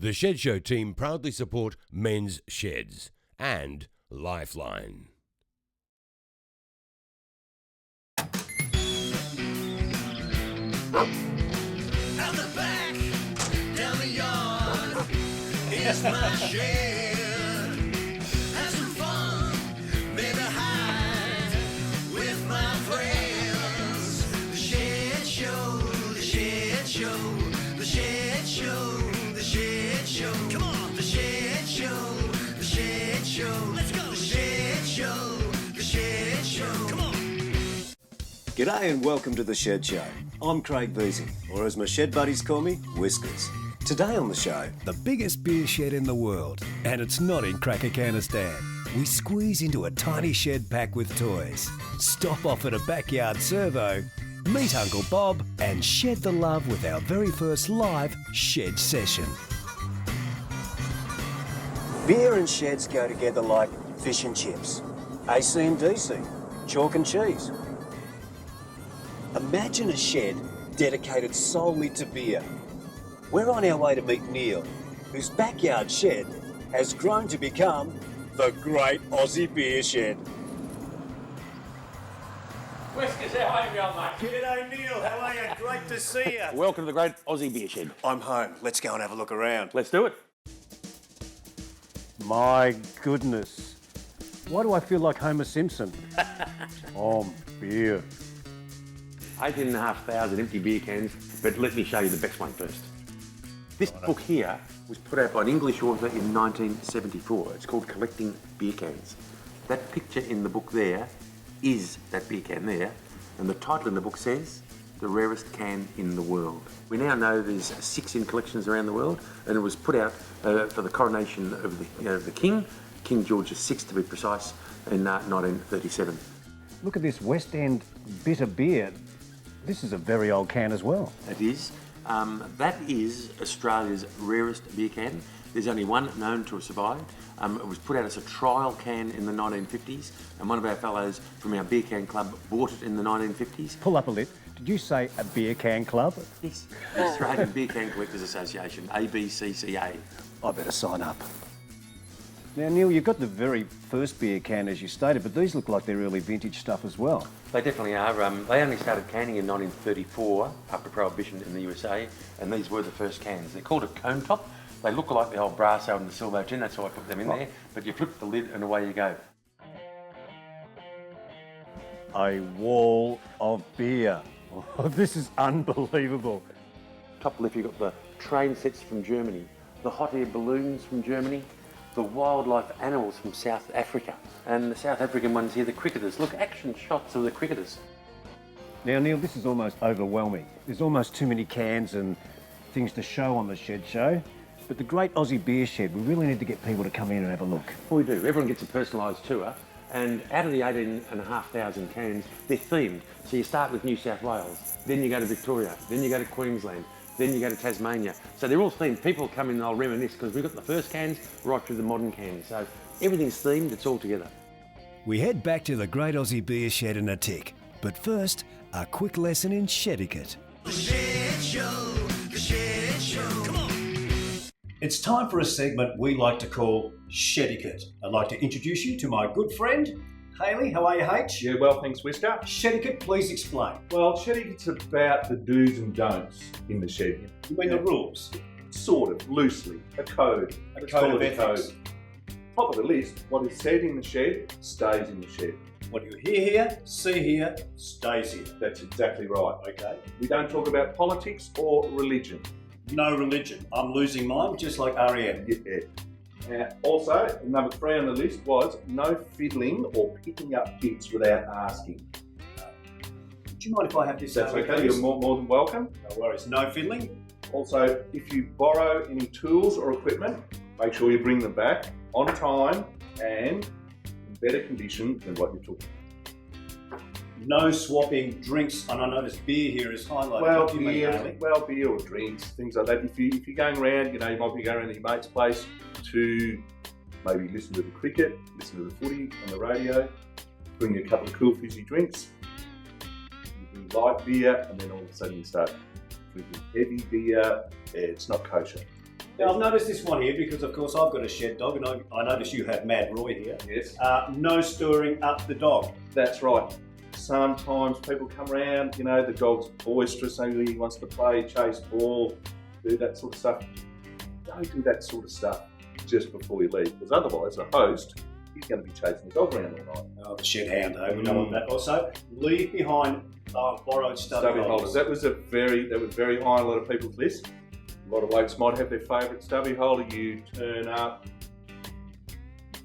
The Shed Show team proudly support Men's Sheds and Lifeline. Out the back, down the yard, it's my shed. Have some fun, maybe hide with my friends. The Shed Show, the Shed Show, the Shed Show, the Shed Show. Come on, the Shed Show, the Shed Show. Let's go, the Shed Show, the Shed Show. Come on. G'day and welcome to The Shed Show. I'm Craig Beasy, or as my shed buddies call me, Whiskers. Today on the show, The biggest beer shed in the world, and it's not in Cracker-Canistan. We squeeze into a tiny shed packed with toys, stop off at a backyard servo, meet Uncle Bob, and shed the love with our very first live shed session. beer and sheds go together like fish and chips, AC and DC, chalk and cheese. Imagine a shed dedicated solely to beer. We're on our way to meet Neil, whose backyard shed has grown to become the Great Aussie Beer Shed. Whiskers, how are you, old mate? G'day Neil, how are you? Great to see you. Welcome to the Great Aussie Beer Shed. I'm home. Let's go and have a look around. Let's do it. My goodness. Why do I feel like Homer Simpson? Beer. 18,500 empty beer cans, but let me show you the best one first. This book here was put out by an English author in 1974. It's called Collecting Beer Cans. That picture in the book there is that beer can there, and the title in the book says, The Rarest Can in the World. We now know there's 6 in collections around the world, and it was put out for the coronation of the King, King George VI to be precise, in 1937. Look at this West End bitter beer. This is a very old can as well. It is. That is Australia's rarest beer can. There's only one known to have survived. It was put out as a trial can in the 1950s, and one of our fellows from our beer can club bought it in the 1950s. Pull up a lip. Did you say a beer can club? Yes, the Australian Beer Can Collectors Association, ABCCA. I better sign up. Now, Neil, you've got the very first beer can, as you stated, but these look like they're early vintage stuff as well. They definitely are. They only started canning in 1934 after Prohibition in the USA, and these were the first cans. They're called a cone top. They look like the old Brasso and the Silvo tin, that's why I put them in there. But you flip the lid and away you go. A wall of beer. Oh, this is unbelievable. Top left you've got the train sets from Germany, the hot air balloons from Germany, the wildlife animals from South Africa, and the South African ones here, the cricketers. Look, action shots of the cricketers. Now, Neil, this is almost overwhelming. There's almost too many cans and things to show on the Shed Show. But the Great Aussie Beer Shed, we really need to get people to come in and have a look. We do. Everyone gets a personalised tour, and out of the 18,500 cans, they're themed. So you start with New South Wales, then you go to Victoria, then you go to Queensland, then you go to Tasmania. So they're all themed. People come in and they'll reminisce because we've got the first cans right through the modern cans. So everything's themed, it's all together. We head back to the Great Aussie Beer Shed in a tick. But first, a quick lesson in Shediquette. The Shed Show, the Shed Show. Come on. It's time for a segment we like to call Shediquette. I'd like to introduce you to my good friend, Hayley. How are you, H? Yeah, well, thanks, Whisker. Shediquette, please explain. Well, Shediquette's about the do's and don'ts in the shed. You mean the rules? Sort of, loosely. A code. A Let's code call of it a ethics. code. Top of the list, what is said in the shed stays in the shed. What you hear here, see here, stays here. That's exactly right. Okay? We don't talk about politics or religion. No religion. I'm losing mine, just like REM. Yeah. Also, number 3 on the list was no fiddling or picking up bits without asking. Do you mind if I have this? That's over, okay, please? you're more than welcome. No worries. No fiddling. Also, if you borrow any tools or equipment, make sure you bring them back on time and in better condition than what you took. No swapping drinks, and I notice beer here is highlighted. What do you mean, Hayley? Beer or drinks, things like that. If you're going around, you might be going around to your mate's place to maybe listen to the cricket, listen to the footy on the radio, bring you a couple of cool fizzy drinks, you bring light beer, and then all of a sudden you start drinking heavy beer. It's not kosher. Now, I've noticed this one here because, of course, I've got a shed dog, and I notice you have Mad Roy here. Yes. No stirring up the dog. That's right. Sometimes people come around, you know, the dog's boisterous, he wants to play, chase ball, do that sort of stuff. Don't do that sort of stuff just before you leave, because otherwise the host, he's going to be chasing the dog around all night. Oh, the shed hound, though. We don't want that. Also, leave behind borrowed stubby holders. That was very high on a lot of people's list. A lot of blokes might have their favourite stubby holder. You turn up,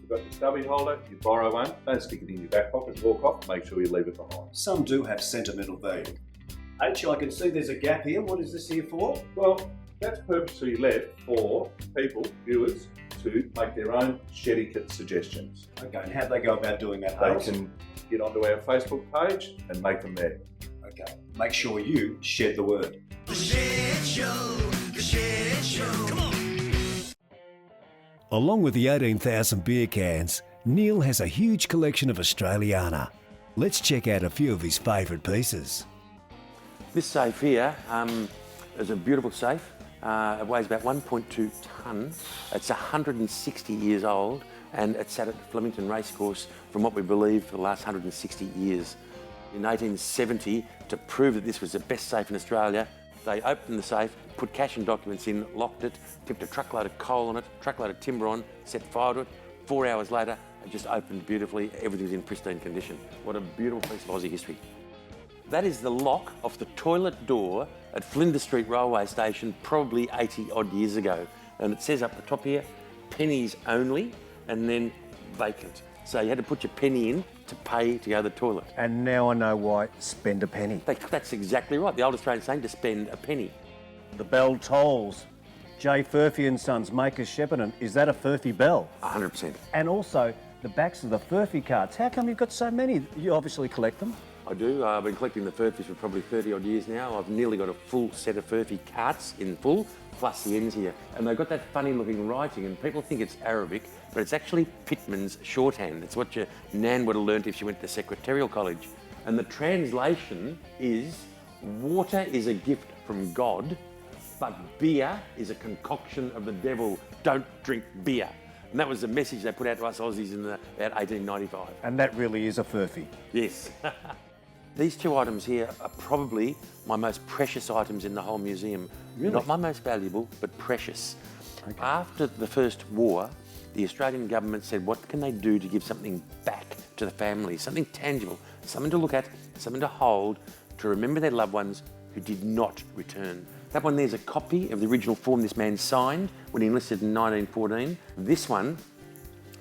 you've got your stubby holder, you borrow one, don't stick it in your back pocket, walk off, make sure you leave it behind. Some do have sentimental value. H, I can see there's a gap here. What is this here for? Well, that's purposely left for people, viewers, to make their own Shediquette suggestions. Okay, and how'd they go about doing that, They Hales? can get onto our Facebook page and make them there. Okay, make sure you shed the word. The Shed Show, the Shed Show. Come on. Along with the 18,000 beer cans, Neil has a huge collection of Australiana. Let's check out a few of his favourite pieces. This safe here is a beautiful safe. It weighs about 1.2 tonne. It's 160 years old, and it sat at Flemington Racecourse from what we believe for the last 160 years. In 1870, to prove that this was the best safe in Australia, they opened the safe, put cash and documents in, locked it, tipped a truckload of coal on it, truckload of timber on, set fire to it. 4 hours later, it just opened beautifully. Everything was in pristine condition. What a beautiful piece of Aussie history. That is the lock off the toilet door at Flinders Street Railway Station probably 80 odd years ago. And it says up the top here, pennies only, and then vacant. So you had to put your penny in to pay to go to the toilet. And now I know why spend a penny. That's exactly right. The old Australian saying to spend a penny. The bell tolls. J. Furphy and Sons, Makers Shepparton. Is that a Furphy bell? 100%. And also the backs of the Furphy cards. How come you've got so many? You obviously collect them. I do. I've been collecting the Furphys for probably 30 odd years now. I've nearly got a full set of Furphy carts in full, plus the ends here. And they've got that funny looking writing, and people think it's Arabic, but it's actually Pitman's shorthand. It's what your nan would have learnt if she went to secretarial college. And the translation is, water is a gift from God, but beer is a concoction of the devil. Don't drink beer. And that was the message they put out to us Aussies in about 1895. And that really is a Furphy. Yes. These two items here are probably my most precious items in the whole museum. Really? Not my most valuable, but precious. Okay. After the First War, the Australian government said, what can they do to give something back to the family? Something tangible, something to look at, something to hold, to remember their loved ones who did not return. That one there's a copy of the original form this man signed when he enlisted in 1914. This one,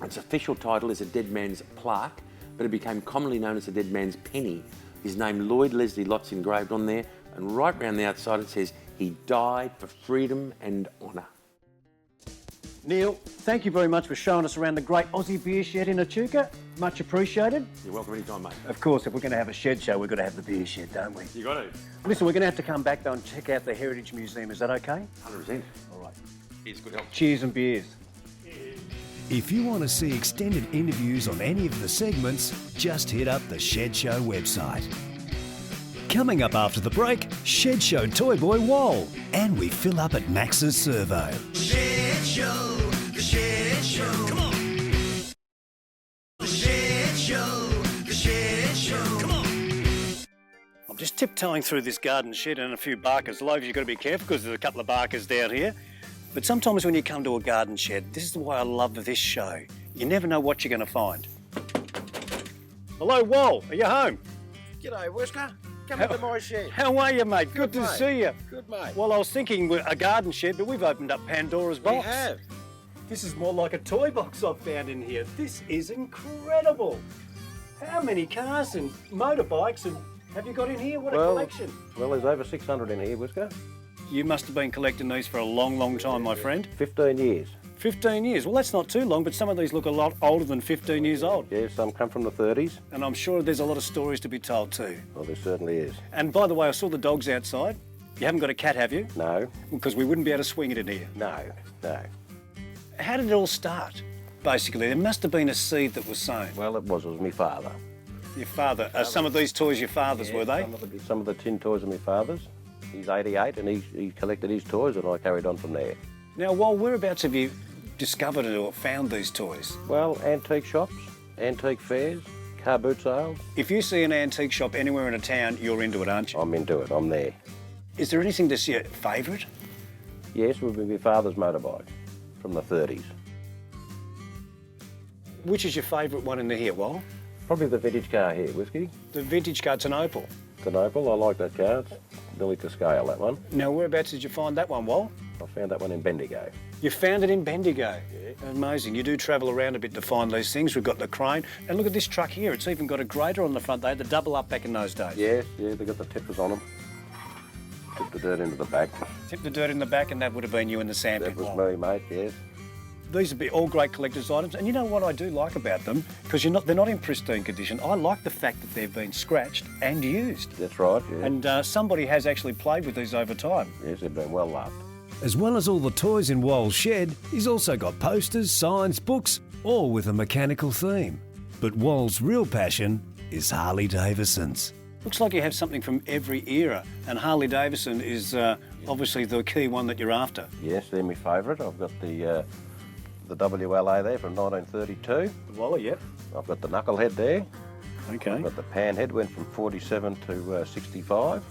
its official title is a dead man's plaque, but it became commonly known as a dead man's penny. His name, Lloyd Leslie Lott's engraved on there, and right round the outside it says, he died for freedom and honour. Neil, thank you very much for showing us around the great Aussie beer shed in Echuca. Much appreciated. You're welcome anytime, mate. Of course, if we're going to have a shed show, we've got to have the beer shed, don't we? You got to. Listen, we're going to have to come back though and check out the Heritage Museum. Is that okay? 100%. All right. Here's good help. Cheers and beers. If you want to see extended interviews on any of the segments, just hit up the Shed Show website. Coming up after the break, Shed Show Toy Boy Wall, and we fill up at Max's Servo. Shed Show, the Shed Show. Come on. The Shed Show, the Shed Show. Come on. I'm just tiptoeing through this garden shed and a few barkers. Loaves, you've got to be careful because there's a couple of barkers down here. But sometimes when you come to a garden shed, this is why I love this show. You never know what you're going to find. Hello, Wall. Are you home? G'day, Whisker. Come into my shed. How are you, mate? Good to mate. see you. Good, mate. Well, I was thinking a garden shed, but we've opened up Pandora's box. We have. This is more like a toy box I've found in here. This is incredible. How many cars and motorbikes and have you got in here? What a collection. Well, there's over 600 in here, Whisker. You must have been collecting these for a long, long time, my friend. 15 years. 15 years. Well, that's not too long, but some of these look a lot older than 15 years old. Yeah, some come from the 30s. And I'm sure there's a lot of stories to be told too. Well, there certainly is. And by the way, I saw the dogs outside. You haven't got a cat, have you? No. Because we wouldn't be able to swing it in here. No. How did it all start? Basically, there must have been a seed that was sown. Well, it was my father. Your father. Are some of these toys your father's, were they? Some of the tin toys are my father's. He's 88 and he collected his toys and I carried on from there. Now, whereabouts have you discovered or found these toys? Well, antique shops, antique fairs, car boot sales. If you see an antique shop anywhere in a town, you're into it, aren't you? I'm into it, I'm there. Is there anything that's your favourite? Yes, it would be my father's motorbike from the 30s. Which is your favourite one in the here, Wal? Probably the vintage car here, Whiskey. The vintage car, it's an Opal. It's an Opal, I like that car. It's nearly to scale, that one. Now, whereabouts did you find that one, Wal? I found that one in Bendigo. You found it in Bendigo. Yeah. Amazing. You do travel around a bit to find these things. We've got the crane. And look at this truck here. It's even got a grader on the front. They had the double up back in those days. Yeah, they got the tippers on them. Tip the dirt into the back. Tip the dirt in the back, and that would have been you in the sandpit. That was me, mate, yes. These would be all great collector's items. And you know what I do like about them? Because they're not in pristine condition. I like the fact that they've been scratched and used. That's right, yeah. And somebody has actually played with these over time. Yes, they've been well loved. As well as all the toys in Wal's shed, he's also got posters, signs, books, all with a mechanical theme. But Wal's real passion is Harley Davidsons. Looks like you have something from every era, and Harley Davidson is obviously the key one that you're after. Yes, they're my favourite. I've got the WLA there from 1932. The Waller, yep. I've got the knucklehead there. Okay. I've got the panhead, went from 47 to 65.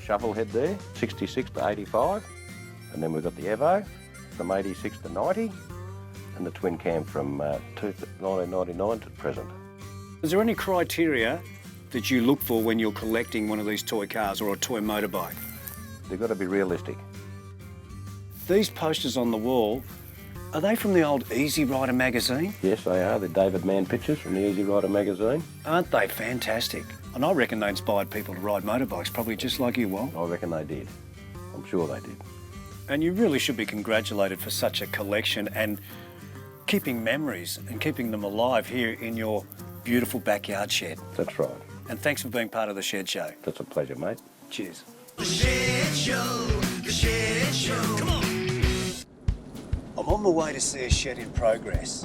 Shovelhead there, 66 to 85. And then we've got the Evo from 86 to 90. And the twin cam from 1999 to present. Is there any criteria that you look for when you're collecting one of these toy cars or a toy motorbike? They've got to be realistic. These posters on the wall, are they from the old Easy Rider magazine? Yes, they are. They're David Mann pictures from the Easy Rider magazine. Aren't they fantastic? And I reckon they inspired people to ride motorbikes, probably just like you, Wal. I reckon they did. I'm sure they did. And you really should be congratulated for such a collection and keeping memories and keeping them alive here in your beautiful backyard shed. That's right. And thanks for being part of the Shed Show. That's a pleasure, mate. Cheers. The Shed Show, the Shed Show. Come on. I'm on my way to see a shed in progress.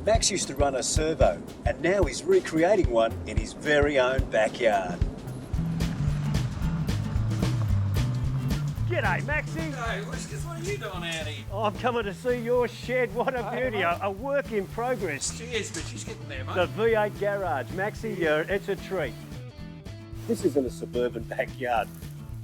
Max used to run a servo, and now he's recreating one in his very own backyard. G'day, Maxie. Hey, Whiskers, what are you doing out here? I'm coming to see your shed. What a beauty. A work in progress. Cheers, but she's getting there, mate. The V8 garage. Maxie, it's a treat. This isn't a suburban backyard.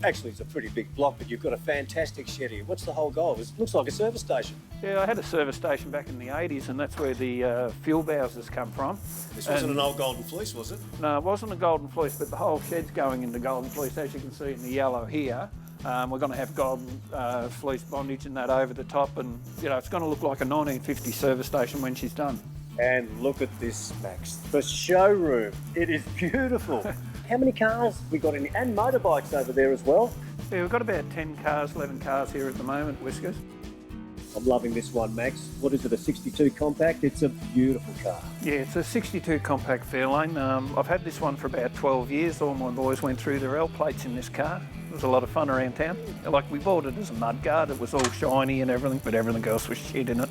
Actually, it's a pretty big block, but you've got a fantastic shed here. What's the whole goal? It looks like a service station. Yeah, I had a service station back in the 80s, and that's where the fuel bowsers come from. This wasn't an old Golden Fleece, was it? No, it wasn't a Golden Fleece, but the whole shed's going into Golden Fleece, as you can see in the yellow here. We're going to have Golden Fleece bondage and that over the top, and it's going to look like a 1950 service station when she's done. And look at this, Max. The showroom. It is beautiful. How many cars we got in, and motorbikes over there as well? Yeah, we've got about 10 cars, 11 cars here at the moment, Whiskers. I'm loving this one, Max. What is it, a 62 compact? It's a beautiful car. Yeah, it's a 62 compact Fairlane. I've had this one for about 12 years. All my boys went through their L plates in this car. It was a lot of fun around town. Like, we bought it as a mudguard. It was all shiny and everything, but everything else was shit in it.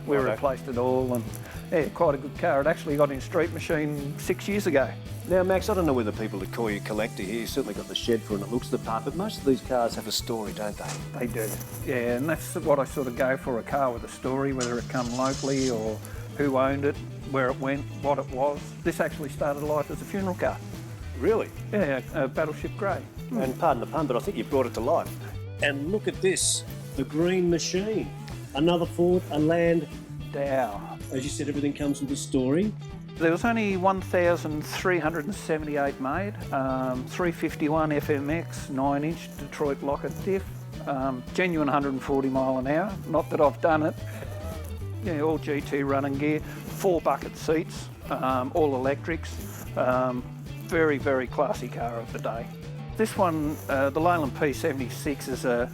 We replaced it all, and yeah, quite a good car. It actually got in Street Machine 6 years ago. Now, Max, I don't know whether people would call you a collector here. You've certainly got the shed for and it looks the part, but most of these cars have a story, don't they? They do. Yeah, and that's what I sort of go for, a car with a story, whether it come locally or who owned it, where it went, what it was. This actually started life as a funeral car. Really? Yeah, a Battleship Grey. And pardon the pun, but I think you brought it to life. And look at this, the Green Machine. Another Ford, a Land Dow. As you said, everything comes with a story. There was only 1,378 made, 351 FMX, 9-inch Detroit Lockett diff, genuine 140 mile an hour, not that I've done it. Yeah, all GT running gear, 4 bucket seats, all electrics, very, very classy car of the day. This one, the Leyland P76, is a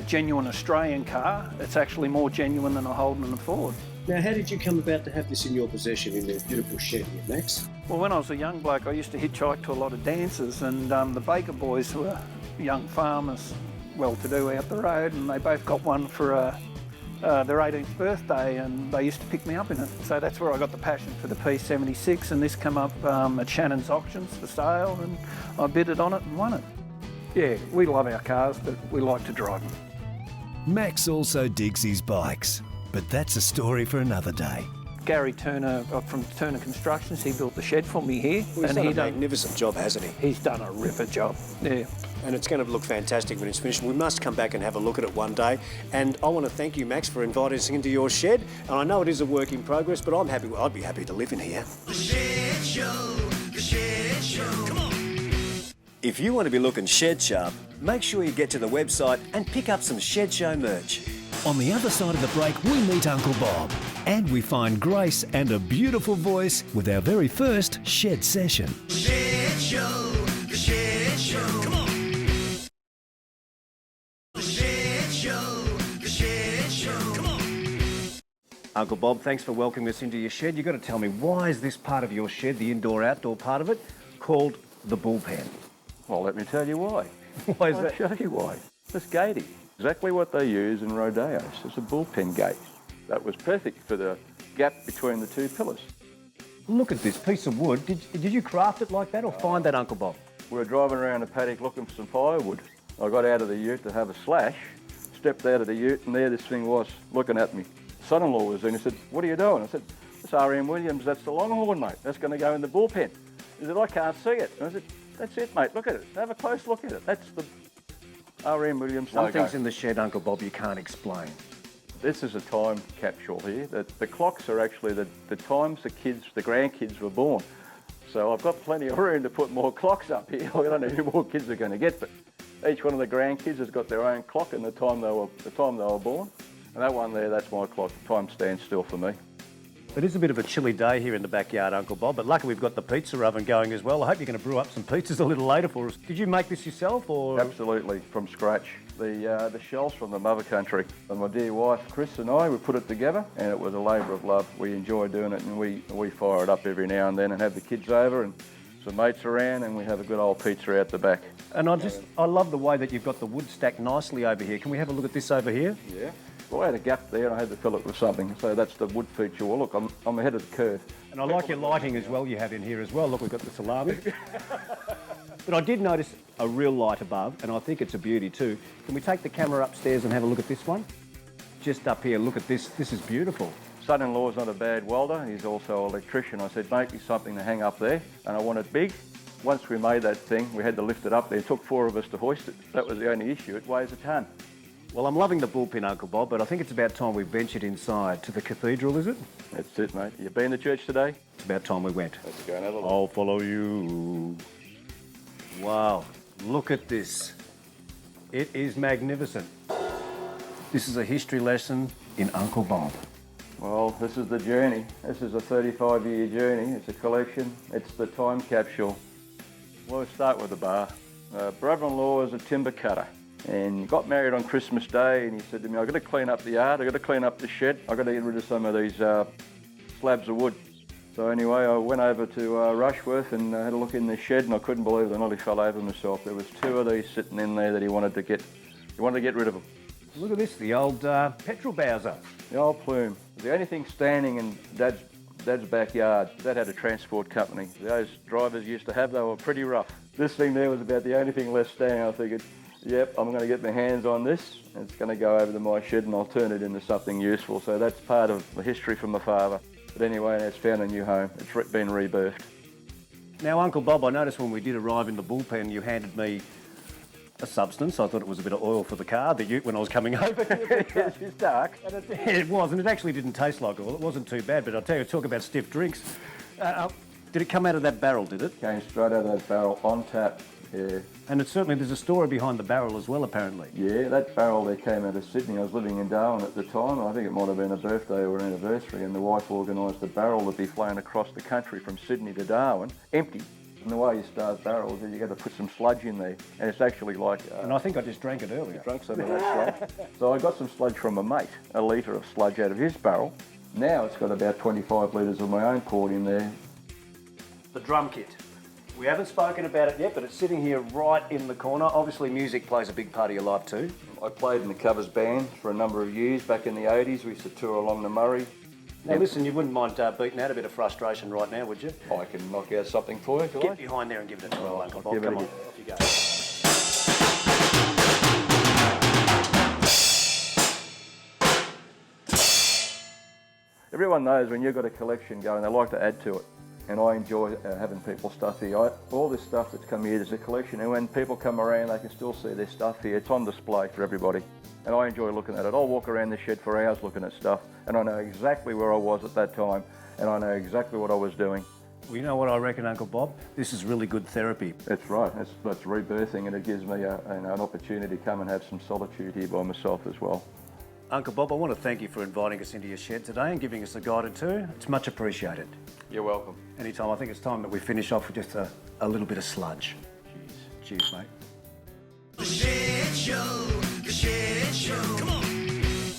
genuine Australian car. It's actually more genuine than a Holden and a Ford. Now, how did you come about to have this in your possession in this beautiful shed here, Max? Well, when I was a young bloke, I used to hitchhike to a lot of dances, and the Baker boys were young farmers, well-to-do out the road, and they both got one for their 18th birthday, and they used to pick me up in it. So that's where I got the passion for the P76, and this came up at Shannon's auctions for sale, and I bidded on it and won it. Yeah, we love our cars, but we like to drive them. Max also digs his bikes, but that's a story for another day. Gary Turner from Turner Constructions, he built the shed for me here. Well, he's done a magnificent job, hasn't he? He's done a ripper job, yeah. And it's going to look fantastic when it's finished. We must come back and have a look at it one day. And I want to thank you, Max, for inviting us into your shed. And I know it is a work in progress, but I'm happy. I'd be happy to live in here. The Shed Show, the Shed Show. Come on. If you want to be looking shed sharp, make sure you get to the website and pick up some Shed Show merch. On the other side of the break, we meet Uncle Bob. And we find Grace and a beautiful voice with our very first shed session. The Shed Show, the Shed Show. Come on. The Shed Show, the Shed Show. Come on. Uncle Bob, thanks for welcoming us into your shed. You've got to tell me, why is this part of your shed, the indoor-outdoor part of it, called the bullpen? Well, let me tell you why. Why is I'll that? show you why. This gating. Exactly what they use in rodeos. It's a bullpen gate. That was perfect for the gap between the two pillars. Look at this piece of wood. Did you craft it like that or find that, Uncle Bob? We were driving around the paddock looking for some firewood. I got out of the ute to have a slash, stepped out of the ute, and there this thing was looking at me. Son-in-law was in. He said, "What are you doing?" I said, "It's R.M. Williams. That's the Longhorn, mate. That's going to go in the bullpen." He said, "I can't see it." And I said, "That's it, mate. Look at it. Have a close look at it. That's the R.M. Williams Some logo." things in the shed, Uncle Bob, you can't explain. This is a time capsule here. The clocks are actually the times the grandkids were born. So I've got plenty of room to put more clocks up here. I don't know who more kids are going to get, but each one of the grandkids has got their own clock and the time they were born. And that one there, that's my clock. The time stands still for me. It is a bit of a chilly day here in the backyard, Uncle Bob, but luckily we've got the pizza oven going as well. I hope you're going to brew up some pizzas a little later for us. Did you make this yourself, or...? Absolutely, from scratch. The shells from the mother country. And my dear wife, Chris, and I, we put it together, and it was a labour of love. We enjoy doing it, and we fire it up every now and then and have the kids over and some mates around, and we have a good old pizza out the back. And I love the way that you've got the wood stacked nicely over here. Can we have a look at this over here? Yeah. Well, I had a gap there and I had to fill it with something, so that's the wood feature. Well, look, I'm ahead of the curve. And I like your lighting as well you have in here as well. Look, we've got the salami. But I did notice a real light above, and I think it's a beauty too. Can we take the camera upstairs and have a look at this one? Just up here, look at this. This is beautiful. Son-in-law's not a bad welder. He's also an electrician. I said, make me something to hang up there, and I want it big. Once we made that thing, we had to lift it up there. It took 4 of us to hoist it. That was the only issue. It weighs a tonne. Well, I'm loving the bullpen, Uncle Bob, but I think it's about time we ventured inside to the cathedral, is it? That's it, mate. You been to church today? It's about time we went. Let's go and have a look. I'll follow you. Wow, look at this. It is magnificent. This is a history lesson in Uncle Bob. Well, this is the journey. This is a 35-year journey. It's a collection. It's the time capsule. Well, we'll start with the bar. Brother-in-law is a timber cutter. And got married on Christmas Day, and he said to me, "I've got to clean up the yard, I've got to clean up the shed, I've got to get rid of some of these slabs of wood." So anyway, I went over to Rushworth and had a look in the shed, and I couldn't believe it. I nearly fell over myself. There was 2 of these sitting in there that he wanted to get rid of them. Look at this, the old petrol Bowser. The old plume. The only thing standing in Dad's backyard, Dad had a transport company. Those drivers used to have, they were pretty rough. This thing there was about the only thing left standing. I figured, yep, I'm going to get my hands on this. It's going to go over to my shed and I'll turn it into something useful. So that's part of the history from my father. But anyway, it's found a new home. It's been rebirthed. Now, Uncle Bob, I noticed when we did arrive in the bullpen, you handed me a substance. I thought it was a bit of oil for the car, the ute, when I was coming over. It's dark. It was, and it actually didn't taste like oil. It wasn't too bad, but I'll tell you, talk about stiff drinks. Did it come out of that barrel, did it? Came straight out of that barrel on tap. Yeah. And there's a story behind the barrel as well, apparently. Yeah, that barrel there came out of Sydney. I was living in Darwin at the time. I think it might have been a birthday or an anniversary, and the wife organised a barrel to be flown across the country from Sydney to Darwin, empty. And the way you start barrels is you got to put some sludge in there, and it's actually like... and I think I just drank it earlier. You drank some of that sludge. So I got some sludge from a mate, a litre of sludge out of his barrel. Now it's got about 25 litres of my own poured in there. The drum kit. We haven't spoken about it yet, but it's sitting here right in the corner. Obviously, music plays a big part of your life too. I played in the covers band for a number of years. Back in the 80s, we used to tour along the Murray. Now listen, you wouldn't mind beating out a bit of frustration right now, would you? I can knock out something for you, Get behind there and give it a twirl, Uncle Bob. Come on, off you go. Everyone knows when you've got a collection going, they like to add to it. And I enjoy having people's stuff here. All this stuff that's come here, there's a collection, and when people come around, they can still see their stuff here. It's on display for everybody, and I enjoy looking at it. I'll walk around the shed for hours looking at stuff, and I know exactly where I was at that time, and I know exactly what I was doing. Well, you know what I reckon, Uncle Bob? This is really good therapy. That's right. That's rebirthing, and it gives me an opportunity to come and have some solitude here by myself as well. Uncle Bob, I want to thank you for inviting us into your shed today and giving us a guide or two. It's much appreciated. You're welcome. Anytime. I think it's time that we finish off with just a little bit of sludge. Cheers. Cheers, mate. The Shed Show, The Shed Show. Come on.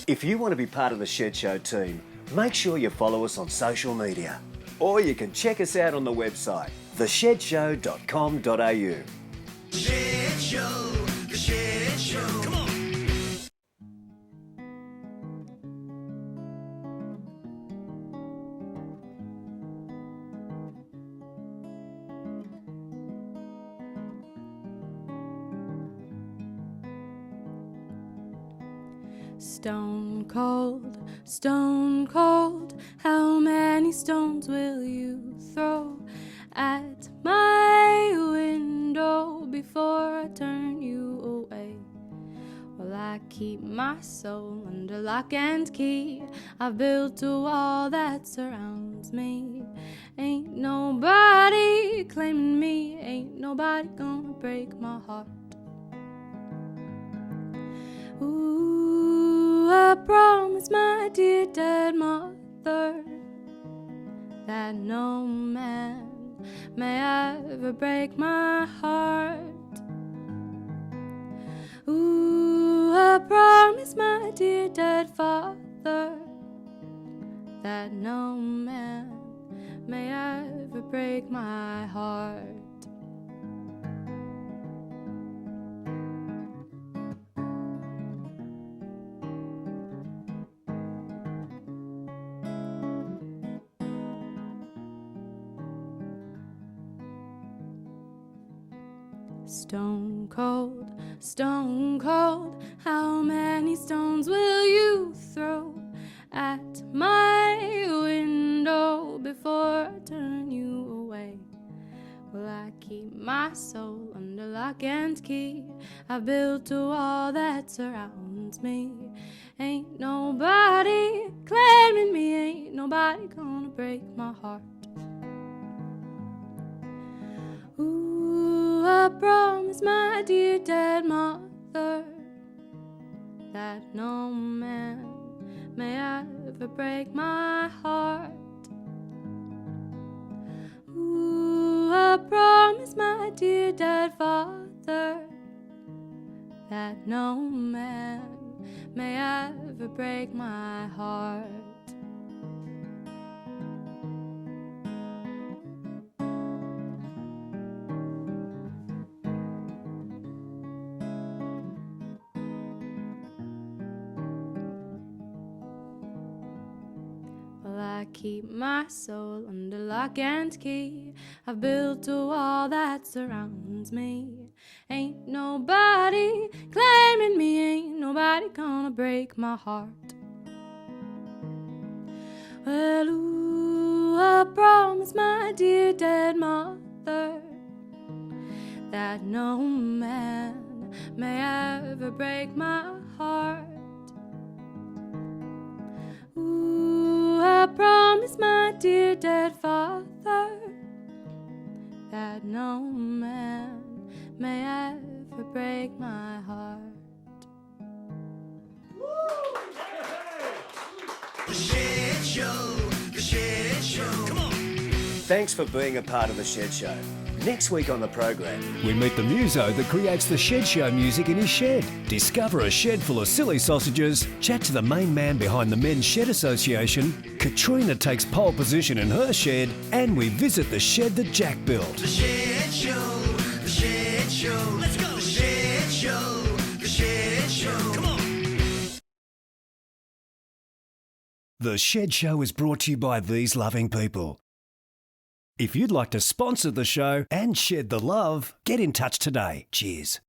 If you want to be part of the Shed Show team, make sure you follow us on social media. Or you can check us out on the website, theshedshow.com.au. Shed Show, The Shed Show. Come on. Stone cold, how many stones will you throw at my window before I turn you away? Well, I keep my soul under lock and key. I've built a wall that surrounds me. Ain't nobody claiming me, ain't nobody gonna break my heart. Ooh, I promise my dear dead mother that no man may ever break my heart. Ooh, I promise my dear dead father that no man may ever break my heart. Stone cold, how many stones will you throw at my window before I turn you away? Well, I keep my soul under lock and key. I've built a wall that surrounds me. Ain't nobody claiming me, ain't nobody gonna break my heart. Ooh, I promise my dear dead mother that no man may ever break my heart. Ooh, I promise my dear dead father that no man may ever break my heart. I keep my soul under lock and key. I've built a wall that surrounds me. Ain't nobody claiming me, ain't nobody gonna break my heart. Well, ooh, I promise my dear dead mother that no man may ever break my heart. Ooh, I promise my dear dead father that no man may ever break my heart. The Shed Show, The Shed Show. Come on. Thanks for being a part of the Shed Show. Next week on the program, we meet the muso that creates the Shed Show music in his shed. Discover a shed full of silly sausages, chat to the main man behind the Men's Shed Association, Katrina takes pole position in her shed, and we visit the shed that Jack built. The Shed Show, The Shed Show. Let's go. The Shed Show, The Shed Show. Come on. The Shed Show is brought to you by these loving people. If you'd like to sponsor the show and shed the love, get in touch today. Cheers.